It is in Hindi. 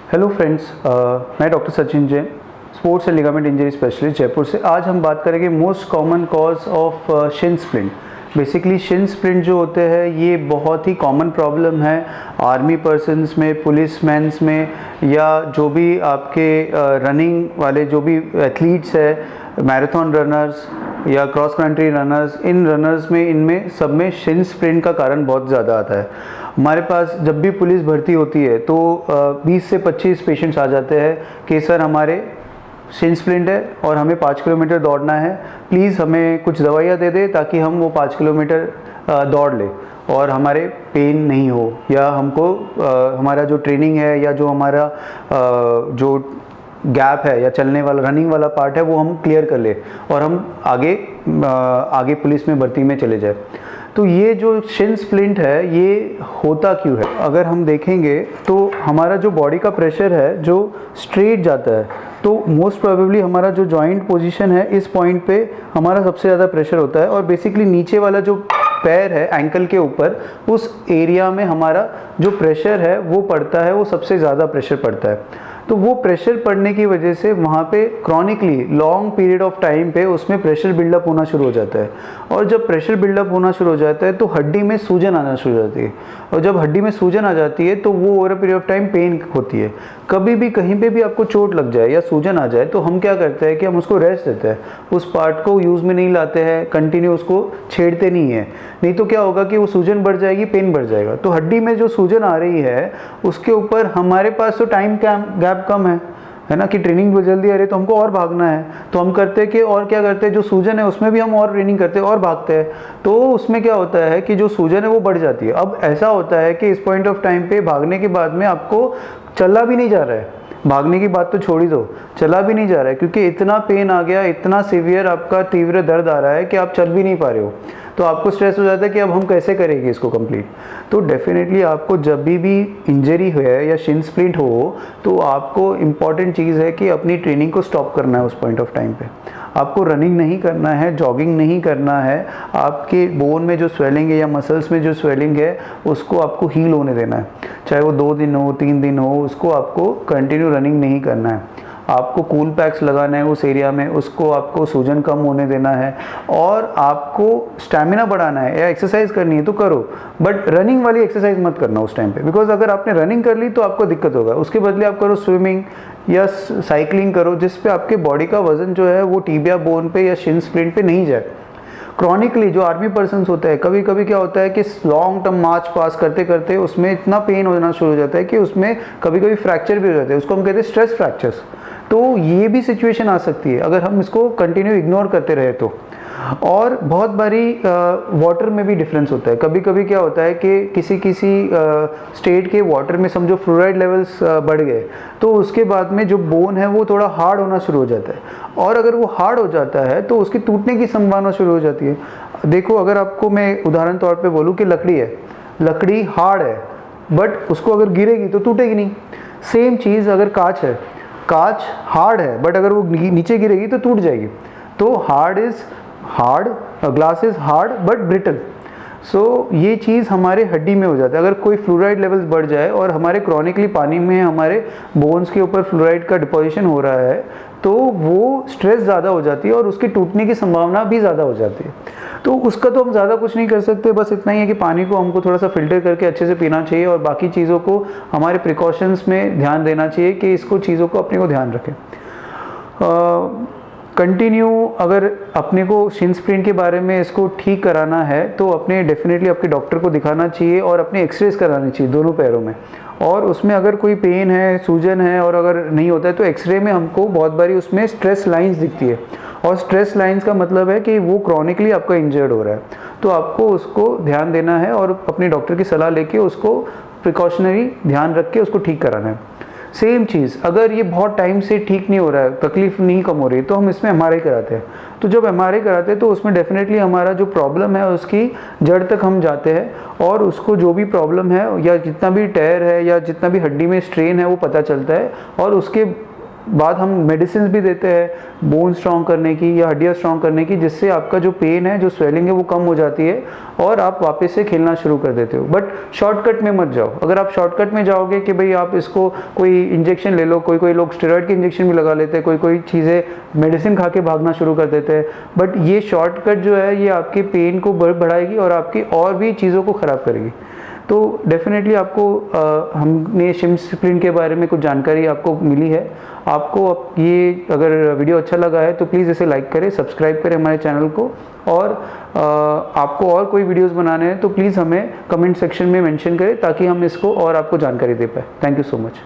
हेलो फ्रेंड्स, मैं doctor Sachin Jain, sports and ligament injury specialist Jaipur से। आज हम बात करेंगे most common cause of Shin splint. Basically Shin splint जो होते हैं ये बहुत ही कॉमन प्रॉब्लम है आर्मी पर्सन्स में, पुलिस मैन्स में, या जो भी आपके रनिंग वाले जो भी एथलीट्स है, मैराथन रनर्स या क्रॉस कंट्री रनर्स, इन रनर्स में, इनमें सब में शिन स्प्लिंट का कारण बहुत ज़्यादा आता है। हमारे पास जब भी पुलिस भर्ती होती है तो 20 से 25 पेशेंट्स आ जाते हैं कि सर हमारे शिन स्प्लिंट है और हमें 5 किलोमीटर दौड़ना है, प्लीज़ हमें कुछ दवाइयाँ दे दे ताकि हम वो 5 किलोमीटर दौड़ लें और हमारे पेन नहीं हो, या हमको हमारा जो ट्रेनिंग है या जो हमारा जो गैप है या चलने वाला रनिंग वाला पार्ट है वो हम क्लियर कर ले और हम आगे पुलिस में भर्ती में चले जाए। तो ये जो शिन स्प्लिंट है ये होता क्यों है? अगर हम देखेंगे तो हमारा जो बॉडी का प्रेशर है जो स्ट्रेट जाता है, तो मोस्ट प्रोबेबली हमारा जो जॉइंट पोजीशन है इस पॉइंट पे हमारा सबसे ज़्यादा प्रेशर होता है, और बेसिकली नीचे वाला जो पैर है एंकल के ऊपर, उस एरिया में हमारा जो प्रेशर है वो पड़ता है, वो सबसे ज़्यादा प्रेशर पड़ता है। तो वो प्रेशर पड़ने की वजह से वहाँ पे chronically long period of time पे उसमें प्रेशर बिल्डअप होना शुरू हो जाता है, और जब प्रेशर बिल्डअप होना शुरू हो जाता है तो हड्डी में सूजन आना शुरू हो जाती है, और जब हड्डी में सूजन आ जाती है तो वो over a period of time pain होती है। कभी भी कहीं पे भी आपको चोट लग जाए या सूजन आ जाए तो हम क्या करते हैं कि हम उसको रेस्ट देते हैं, उस पार्ट को यूज़ में नहीं लाते हैं, कंटिन्यू उसको छेड़ते नहीं है, नहीं तो क्या होगा कि वो सूजन बढ़ जाएगी, पेन बढ़ जाएगा। तो हड्डी में जो सूजन आ रही है उसके ऊपर हमारे पास तो टाइम गैप कम है ना, कि ट्रेनिंग जल्दी आ रही है तो हमको और भागना है, तो हम करते हैं कि और क्या करते हैं, जो सूजन है उसमें भी हम और ट्रेनिंग करते हैं और भागते हैं, तो उसमें क्या होता है कि जो सूजन है वो बढ़ जाती है। अब ऐसा होता है कि इस पॉइंट ऑफ टाइम पे भागने के बाद में आपको चला भी नहीं जा रहा है, भागने की बात तो छोड़ ही दो, चला भी नहीं जा रहा है, क्योंकि इतना पेन आ गया, इतना सीवियर आपका तीव्र दर्द आ रहा है कि आप चल भी नहीं पा रहे हो। तो आपको स्ट्रेस हो जाता है कि अब हम कैसे करेंगे इसको कंप्लीट। तो डेफिनेटली आपको जब भी इंजरी हो या शिन स्प्लिंट हो तो आपको इम्पॉर्टेंट चीज़ है कि अपनी ट्रेनिंग को स्टॉप करना है उस पॉइंट ऑफ टाइम पे। आपको रनिंग नहीं करना है, जॉगिंग नहीं करना है, आपके बोन में जो स्वेलिंग है या मसल्स में जो स्वेलिंग है उसको आपको हील होने देना है, चाहे वो 2 दिन हो, 3 दिन हो, उसको आपको कंटिन्यू रनिंग नहीं करना है। आपको कूल पैक्स लगाना है उस एरिया में, उसको आपको सूजन कम होने देना है, और आपको स्टैमिना बढ़ाना है या एक्सरसाइज करनी है तो करो, बट रनिंग वाली एक्सरसाइज मत करना उस टाइम पे, बिकॉज अगर आपने रनिंग कर ली तो आपको दिक्कत होगा। उसके बदले आप करो स्विमिंग या साइकिलिंग करो, जिस पे आपके बॉडी का वजन जो है वो टीबिया बोन पे या शिन स्प्लिंट पे नहीं जाए। क्रॉनिकली जो आर्मी पर्सन्स होते हैं, कभी कभी क्या होता है कि लॉन्ग टर्म मार्च पास करते करते उसमें इतना पेन होना शुरू हो जाता है कि उसमें कभी कभी फ्रैक्चर भी हो जाते हैं, उसको हम कहते हैं स्ट्रेस फ्रैक्चर्स। तो ये भी सिचुएशन आ सकती है अगर हम इसको कंटिन्यू इग्नोर करते रहे तो। और बहुत बारी वाटर में भी डिफरेंस होता है, कभी कभी क्या होता है कि किसी स्टेट के वाटर में समझो फ्लोराइड लेवल्स बढ़ गए तो उसके बाद में जो बोन है वो थोड़ा हार्ड होना शुरू हो जाता है, और अगर वो हार्ड हो जाता है तो उसकी टूटने की संभावना शुरू हो जाती है। देखो, अगर आपको मैं उदाहरण तौर पे बोलूँ कि लकड़ी है, लकड़ी हार्ड है बट उसको अगर गिरेगी तो टूटेगी नहीं। सेम चीज़ अगर कांच है, कांच हार्ड है बट अगर वो नीचे गिरेगी तो टूट जाएगी। तो hard glass is hard but brittle. So ये चीज़ हमारे हड्डी में हो जाता है। अगर कोई फ्लोराइड लेवल्स बढ़ जाए और हमारे क्रॉनिकली पानी में हमारे बोन्स के ऊपर फ्लोराइड का डिपोजिशन हो रहा है तो वो स्ट्रेस ज़्यादा हो जाती है और उसके टूटने की संभावना भी ज़्यादा हो जाती है। तो उसका तो हम ज़्यादा कुछ नहीं कर सकते, बस इतना ही है कि पानी को हमको थोड़ा सा फिल्टर करके अच्छे से पीना चाहिए, और बाकी चीज़ों को हमारे प्रिकॉशंस में ध्यान देना चाहिए कि इसको चीज़ों को अपने को ध्यान रखें। कंटिन्यू अगर अपने को शिन स्प्लिंट के बारे में इसको ठीक कराना है तो अपने डेफिनेटली आपके डॉक्टर को दिखाना चाहिए और अपने एक्सरेज करानी चाहिए दोनों पैरों में, और उसमें अगर कोई पेन है, सूजन है और अगर नहीं होता है तो एक्सरे में हमको बहुत बारी उसमें स्ट्रेस लाइंस दिखती है, और स्ट्रेस लाइंस का मतलब है कि वो क्रॉनिकली आपका इंजर्ड हो रहा है, तो आपको उसको ध्यान देना है और अपने डॉक्टर की सलाह लेके उसको प्रिकॉशनरी ध्यान रख के उसको ठीक कराना है। सेम चीज़ अगर ये बहुत टाइम से ठीक नहीं हो रहा है, तकलीफ नहीं कम हो रही, तो हम इसमें एमआरआई कराते हैं। तो जब एमआरआई कराते हैं तो उसमें डेफिनेटली हमारा जो प्रॉब्लम है उसकी जड़ तक हम जाते हैं और उसको जो भी प्रॉब्लम है या जितना भी टेयर है या जितना भी हड्डी में स्ट्रेन है वो पता चलता है, और उसके बाद हम मेडिसिन भी देते हैं बोन स्ट्रॉन्ग करने की या हड्डियाँ स्ट्रॉन्ग करने की, जिससे आपका जो पेन है, जो स्वेलिंग है, वो कम हो जाती है और आप वापस से खेलना शुरू कर देते हो। बट शॉर्टकट में मत जाओ। अगर आप शॉर्टकट में जाओगे कि भाई आप इसको कोई इंजेक्शन ले लो, कोई लोग स्टेरॉइड के इंजेक्शन भी लगा लेते हैं, कोई चीज़ें मेडिसिन खा के भागना शुरू कर देते हैं, बट ये शॉर्टकट जो है ये आपके पेन को बढ़ाएगी और आपकी और भी चीज़ों को ख़राब करेगी। तो डेफिनेटली आपको हमने शिन स्प्लिंट के बारे में कुछ जानकारी आपको मिली है। आपको ये अगर वीडियो अच्छा लगा है तो प्लीज़ इसे लाइक करें, सब्सक्राइब करें हमारे चैनल को, और आपको और कोई वीडियोस बनाने हैं तो प्लीज़ हमें कमेंट सेक्शन में मेंशन करें ताकि हम इसको और आपको जानकारी दे पाए। Thank you so much.